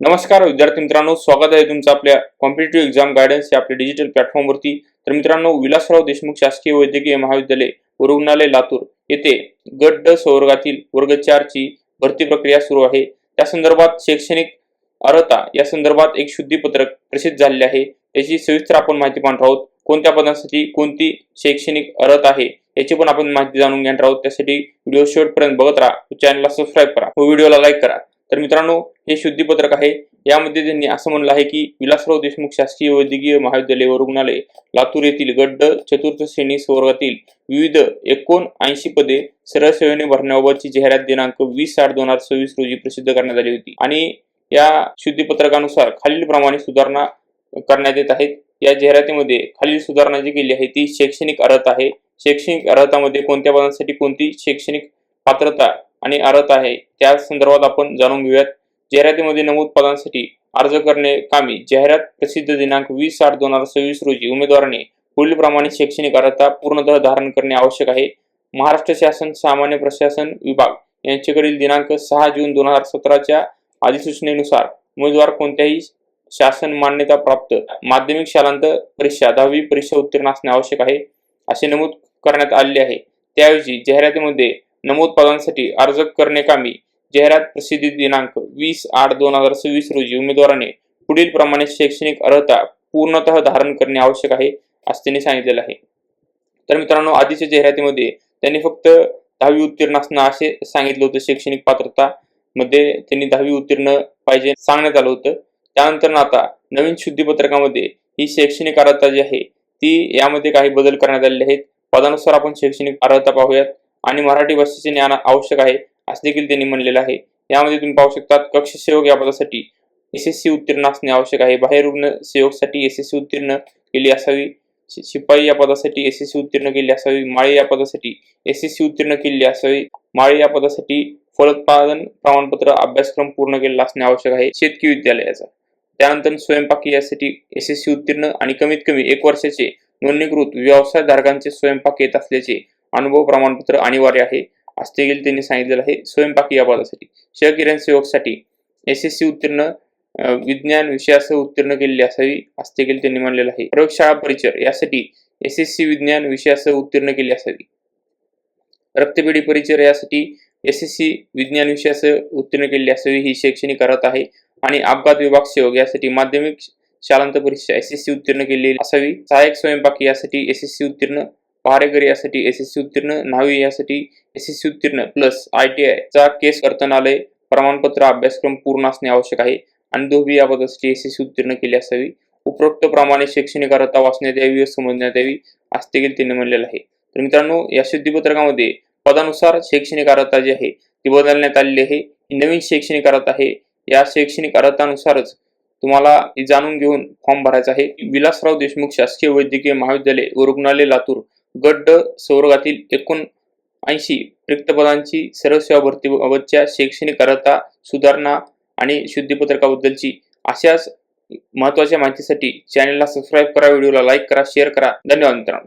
नमस्कार विद्यार्थी मित्रांनो, स्वागत आहे तुमचं आपल्या कॉम्पिटिटिव्ह एक्झाम गायडन्स या आपल्या डिजिटल प्लॅटफॉर्मवरती। तर मित्रांनो, विलासराव देशमुख शासकीय वैद्यकीय महाविद्यालय व रुग्णालय लातूर येथे गट ड संवर्गातील वर्ग 4 ची भरती प्रक्रिया सुरू आहे। त्या संदर्भात शैक्षणिक अर्हता या संदर्भात एक शुद्धीपत्रक प्रसिद्ध झाले आहे। याची सविस्तर आपण माहिती पाहणार आहोत। कोणत्या पदांसाठी कोणती शैक्षणिक अर्हता आहे याची पण आपण माहिती जाणून घेणार आहोत। त्यासाठी व्हिडिओ शेवटपर्यंत बघत राहा, चॅनलला सबस्क्राइब करा व व्हिडिओला लाईक करा। तर मित्रांनो, हे शुद्धीपत्रक आहे। यामध्ये त्यांनी असं म्हणलं आहे की विलासराव देशमुख शासकीय वैद्यकीय महाविद्यालय व रुग्णालय लातूर येथील गट ड चतुर्थ श्रेणी संवर्गातील विविध 79 पदे सरळ सेवेने भरण्याबाबतची जाहिरात दिनांक 20/8/2026 रोजी प्रसिद्ध करण्यात आली होती आणि या शुद्धीपत्रकानुसार खालीलप्रमाणे सुधारणा करण्यात येत आहेत। या जाहिरातीमध्ये खालील सुधारणा जी केली आहे ती शैक्षणिक अर्हता आहे। शैक्षणिक अर्हतामध्ये कोणत्या पदांसाठी कोणती शैक्षणिक पात्रता आणि अर्हता आहे त्या संदर्भात आपण जाणून घेऊयात। जाहिरातीमध्ये नमूद पदांसाठी अर्ज करणे कामी जाहिरात प्रसिद्ध दिनांक 20/8/2026 रोजी उमेदवाराने पुढीलप्रमाणे शैक्षणिक अर्हता पूर्णतः धारण करणे आवश्यक आहे। महाराष्ट्र शासन सामान्य प्रशासन विभाग यांच्याकडील दिनांक 6 जून 2017 च्या अधिसूचनेनुसार उमेदवार कोणत्याही शासन मान्यता प्राप्त माध्यमिक शालांत परीक्षा 10वी परीक्षा उत्तीर्ण असणे आवश्यक आहे असे नमूद करण्यात आले आहे। त्याऐवजी जाहिरातीमध्ये नमूद पदांसाठी अर्ज करणे कामी जाहिरात प्रसिद्धी दिनांक 20/8/2026 रोजी उमेदवाराने पुढील प्रमाणे शैक्षणिक अर्हता पूर्णतः धारण करणे आवश्यक आहे असे त्यांनी सांगितलेलं आहे। तर मित्रांनो, आधीच्या जाहिरातीमध्ये त्यांनी फक्त 10वी उत्तीर्ण असणं असे सांगितलं होतं। शैक्षणिक पात्रता मध्ये त्यांनी 10वी उत्तीर्ण पाहिजे सांगण्यात आलं होतं। त्यानंतर आता नवीन शुद्धीपत्रकामध्ये ही शैक्षणिक अर्हता जी आहे ती यामध्ये काही बदल करण्यात आलेले आहेत। पदानुसार आपण शैक्षणिक अर्हता पाहूयात आणि मराठी भाषेचे ज्ञान आवश्यक आहे असे देखील त्यांनी म्हणलेलं आहे। यामध्ये तुम्ही पाहू शकता कक्ष सेवक या पदासाठी एसएससी उत्तीर्ण असणे आवश्यक आहे। बाह्य रुग्ण सेवकसाठी एसएससी उत्तीर्ण केली असावी। शिपाई या पदासाठी एसएससी उत्तीर्ण केली असावी। माळी या पदासाठी एसएससी उत्तीर्ण केली असावी। माळी या पदासाठी फलोत्पादन प्रमाणपत्र अभ्यासक्रम पूर्ण केलेला असणे आवश्यक आहे शेतकी विद्यालयाचा। त्यानंतर स्वयंपाकी यासाठी एसएससी उत्तीर्ण आणि कमीत कमी 1 वर्षाचे नोंदणीकृत व्यवसायधारकांचे स्वयंपाक येत असल्याचे अनुभव प्रमाणपत्र अनिवार्य आहे असे देखील त्यांनी सांगितलेलं आहे। स्वयंपाकी या पदासाठी सहकिरण सेवकसाठी एसएससी उत्तीर्ण विज्ञान विषयासह उत्तीर्ण केलेली असावी असे देखील त्यांनी म्हणलेलं आहे। प्रयोगशाळा परिचर यासाठी एसएससी विज्ञान विषयासह उत्तीर्ण केली असावी। रक्तपेढी परिचर यासाठी एसएससी विज्ञान विषयासह उत्तीर्ण केलेली असावी ही शैक्षणिक अर्हता आहे। आणि अपघात विभाग सेवक यासाठी माध्यमिक शालांत परीक्षा एसएससी उत्तीर्ण केलेली असावी। सहाय्यक स्वयंपाकी यासाठी एसएससी उत्तीर्ण। पहारेकरी यासाठी एसएससी उत्तीर्ण। न्हावी यासाठी एसएससी उत्तीर्ण प्लस ITI चा केस कर्तनालय प्रमाणपत्र अभ्यासक्रम पूर्ण असणे आवश्यक आहे आणि धोबी या पदासाठी एसएससी उत्तीर्ण केली असावी। उपरोक्त प्रमाणे शैक्षणिक अर्हता वाचण्यात यावी व समजण्यात यावी असे देखील त्यांनी म्हणलेलं आहे। तर मित्रांनो, या शुद्धीपत्रकामध्ये पदानुसार शैक्षणिक अर्हता जी आहे ती बदलण्यात आलेली आहे। ही नवीन शैक्षणिक अर्हता आहे। या शैक्षणिक अर्हतानुसारच तुम्हाला जाणून घेऊन फॉर्म भरायचा आहे। विलासराव देशमुख शासकीय वैद्यकीय महाविद्यालय व रुग्णालय लातूर गट ड संवर्गातील 79 रिक्त पदांची सरळ सेवा भरतीबाबतच्या शैक्षणिक अर्हता सुधारणा आणि शुद्धीपत्रकाबद्दलची अशाच महत्त्वाच्या माहितीसाठी चॅनलला सबस्क्राइब करा, व्हिडिओला लाईक करा, शेअर करा। धन्यवाद मित्रांनो।